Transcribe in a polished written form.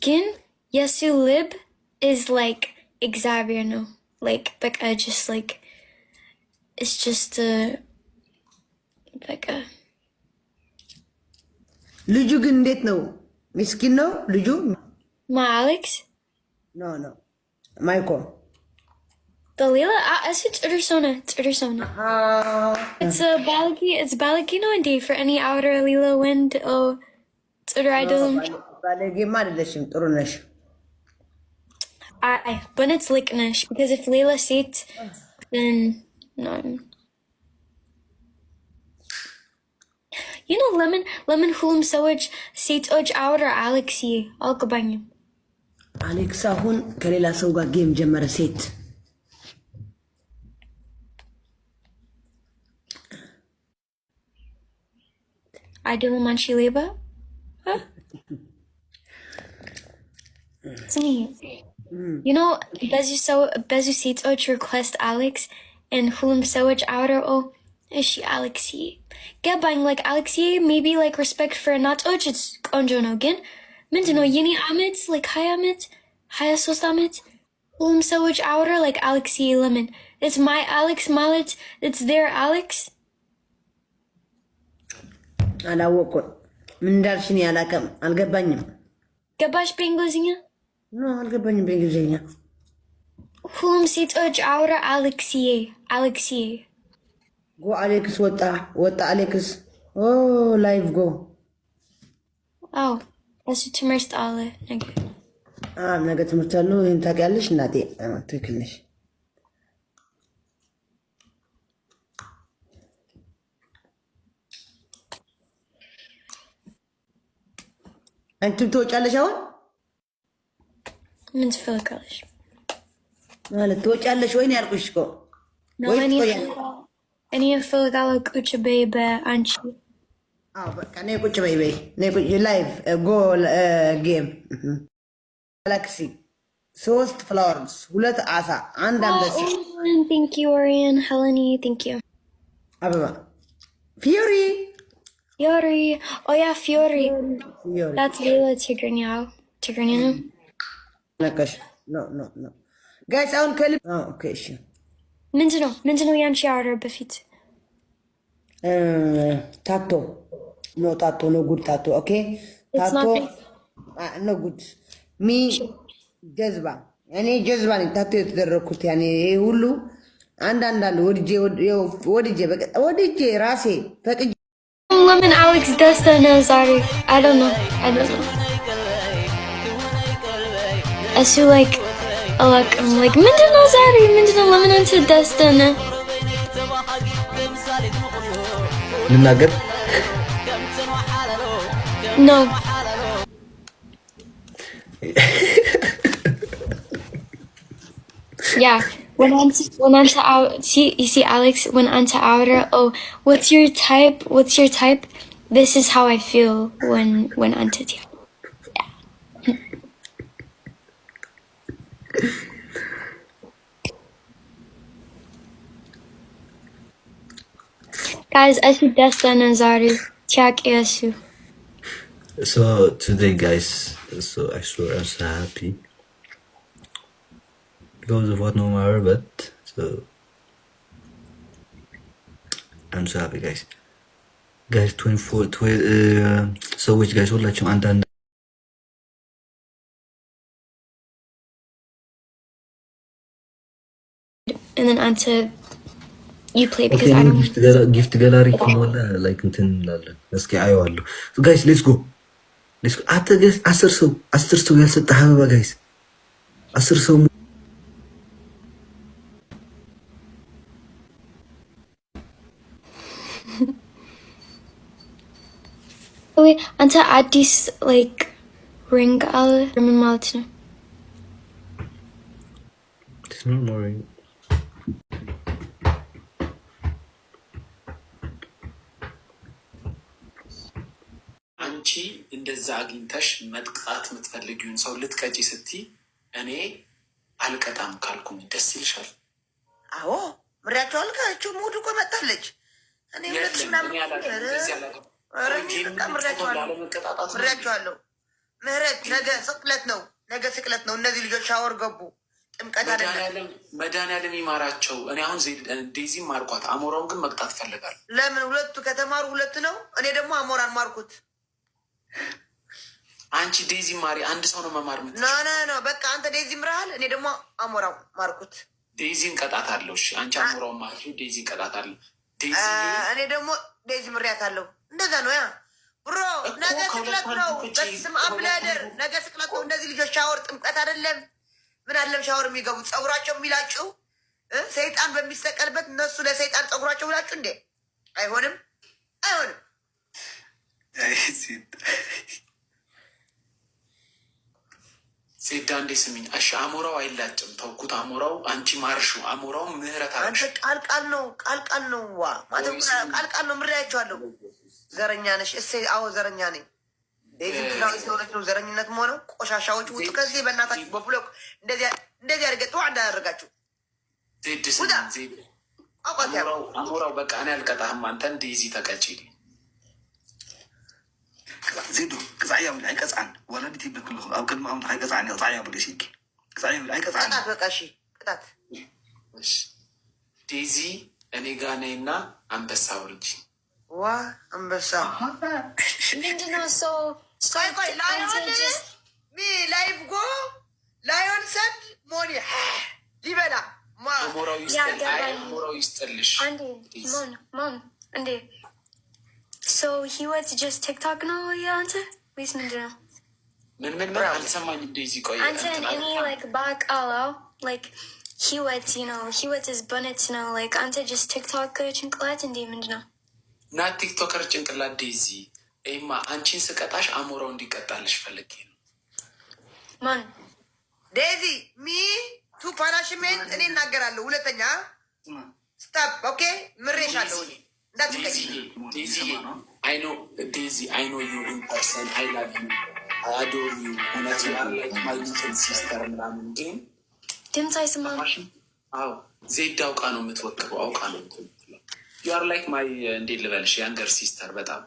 Gin, Yesu lib is like Xavier no. Like just like it's just like a ልጁ ግን እንዴት ነው? ምስኪን ነው ልጁ? My Alex? No. Michael. Dalila? It's Ursona. It's a Balagino and day for any outer Lila wind. Oh, it's Udridum. Balagima አይደለሽም ጥሩ ነሽ. But it's Licknish because if Leila sits, then no. You know lemon hulum sewage seat oj outer Alexi alkabanyum. Alex አሁን ከሌላ ሰው ጋር ጌም ጀመረ ሴት I do manchi leba? Huh? It's me. You know, Bezu seats oj request Alex and hulum sewage outer is she Alexi? Get buying like Alexi, maybe like respect for not it's Onjono again. Mindino Yini Amit, like Hi Amit, Haya Sos Amit, Sewage outer like Alexi Lemon. It's my Alex Mallet, it's their Alex. አላወቁም ምን ዳርሽኝ ያላቀም አልገባኝም ገባሽ በእንግሊዝኛ ነው አልገባኝም በእንግሊዝኛ ሁሉም ሴቶች አውራ አሌክሲ ጎ አሌክስ ወጣ አሌክስ ኦ ላይቭ ጎ አው እሱ ትምህርት አለ ነገ ትምህርት አለው ይሄን ታውቂያለሽ እናቴ ትክክል ነሽ አንቺ ትወጫለሽ አሁን ምን ትፈልጋለሽ ማለት ትወጫለሽ ወይ ነው ያልኩሽ እኮ እኔ እፈልጋለሁ ቁጭ በይ በአንቺ በቃ ነይ ቁጭ በይ ነይ ቁጭ ላይቭ ጎ ጌም ጋላክሲ 3 ፍላወርስ 2 አሳ አንድ አንበሳ thank you Orion Helene thank you አበባ Fiori. Oh yeah, Fiori. That's Leila Tigrinya. No. Guys, I want to oh, okay, sure. Mindino Yanchi order befit. Tato. No good tato, okay? It's tato. Not no good. Me, Jezba. Any Jezba, tato is the Rokut, yani, Hulu. And what did you, Rasi? Lemon Alex Desta Nazari. I don't know. Asu like I'm like Minda Nazari, Minda Lemon into Destana. Nugget? No. Yeah. When onto out, you see Alex, when onto outer, oh, what's your type? This is how I feel when onto you. Yeah. Guys, asu desta nazari, chak asu. So today guys, I swear I'm so happy. Because of what no matter, but so I'm so happy guys 24 so which guys would like you and then onto you play because okay, I don't gift gallery kimola like እንትን እንላለን እስኪ አየዋለሁ so guys let's go አተ guys 10 ሰው ያልሰጠ አበባ guys 10 ሰው wait until addis like ring al ምን ማለት ነው it's not more ring አንቺ እንደዛ አግኝተሽ መጥቃት የምትፈልጊውን ሰው ልትቀጪ ስትይ እኔ አልቀጣም ካልኩኝ ደስ ይልሻል? አዎ ምሪያቸው አልካችሁ ሙድ እኮ መጣለች እኔ ሁለት ምናምን ምሪያቸዋለሁ ምህረት ነገ ስቅለት ነው። ነገ ስቅለት ነው። እነዚህ ልጆች ሻወር ገቡ። ጥምቀት አይደለም። መድኃኒዓለም ይማራቸው። እኔ አሁን ዴዚም ማርኳት፣ አሞራውን ግን መቅጣት ፈልጋል። ለምን ሁለቱ ከተማሩ ሁለት ነው። እኔ ደግሞ አሞራን ማርኩት። አንቺ ዴዚ ማሪ አንድ ሰው ነው መማር ምት ኖ በቃ አንተ ዴዚ ምርሃል፣ እኔ ደግሞ አሞራው ማርኩት። ዴዚን ቀጣት አለው። እሺ አንቺ አሞራውን ማር፣ ዴዚ ቀጣት አለው። እኔ ደግሞ ዴዚ ምሪያት አለው። እንደዛ ነው ያ ብሮ። ነገ ስቅለት ነው። በስመ አብ ለደር ነገ ስቅለት ነው። እንደዚህ ልጆች ሻወር ጥምቀት አይደለም ምን አለም ሻወር የሚገቡት ፀጉራቸው የሚላጩ ሰይጣን በሚሰቀልበት እነሱ ለሰይጣን ፀጉራቸው የሚላጩ እንዴ! አይሆንም። ሴዳ እንዴ ስሚኝ፣ እሺ አሞራው አይላጭም። ተውኩት። አሞራው አንቺ ማርሹ። አሞራው ምህረት አለ። አንተ ቃል ነው ዋ ማለት ቃል ነው። ምሬያቸዋለሁ። ዘረኛ ነሽ። አዎ ዘረኛ ነኝ። ሰውነት ነው ዘረኝነት መሆነው። ቆሻሻዎች ውጡ ከዚህ በእናታችሁ። በብሎክ እንደዚህ አድርገ ጥዋ እንዳያደርጋችሁ። አሞራው በቃ እኔ አልቀጣህም። አንተ እንደዚ ተቀጭ ዜዶ ቅፃዕ ያብል ኣይቀፅዓን ወለዲት ይብል ክልኹ ኣብ ቅድሚ ኣምታ ኣይቀፅዓን ቅፃዕ ያብል ሲኪ ቅፃዕ ያብል ኣይቀፅዓን በቃ እሺ ቅጣት ዴዚ እኔ ጋ ነይና አንበሳ ውርጅ። ዋ አንበሳ ምንድነው? ቆይ ላይፍ ጎ ላዮን ሰድ ሞኒ ሊበላ አሞራው ይስጥልሽ። ማን እንዴ? So he was just TikTok now, yeah, wait, ምን አልሰማኝም። ዴዚ ቆይ and any like back allo like he was his bonnet now like ante just TikTok ጭንቅላት እንዴ ምንድነው? ና ቲክቶከር ጭንቅላት ዴዚ ኤማ አንቺን ስቀጣሽ አሞራው እንዲቀጣልሽ ፈልጌ ነው። ማን ዴዚ ሚ ቱ ፓናሽሜንት እኔ እናገራለሁ። ሁለተኛ ስታፕ ኦኬ ምሬሻለሁ እኔ Daisy, I know you in person. I love you. I adore you. And that you are like my little sister. ድምፅ አይሰማም። አዎ ዜድ አውቃ ነው የምትወክበው። አውቃ ነው የምትወክለው። You are like my እንዴት ልበልሽ ያንገር ሲስተር በጣም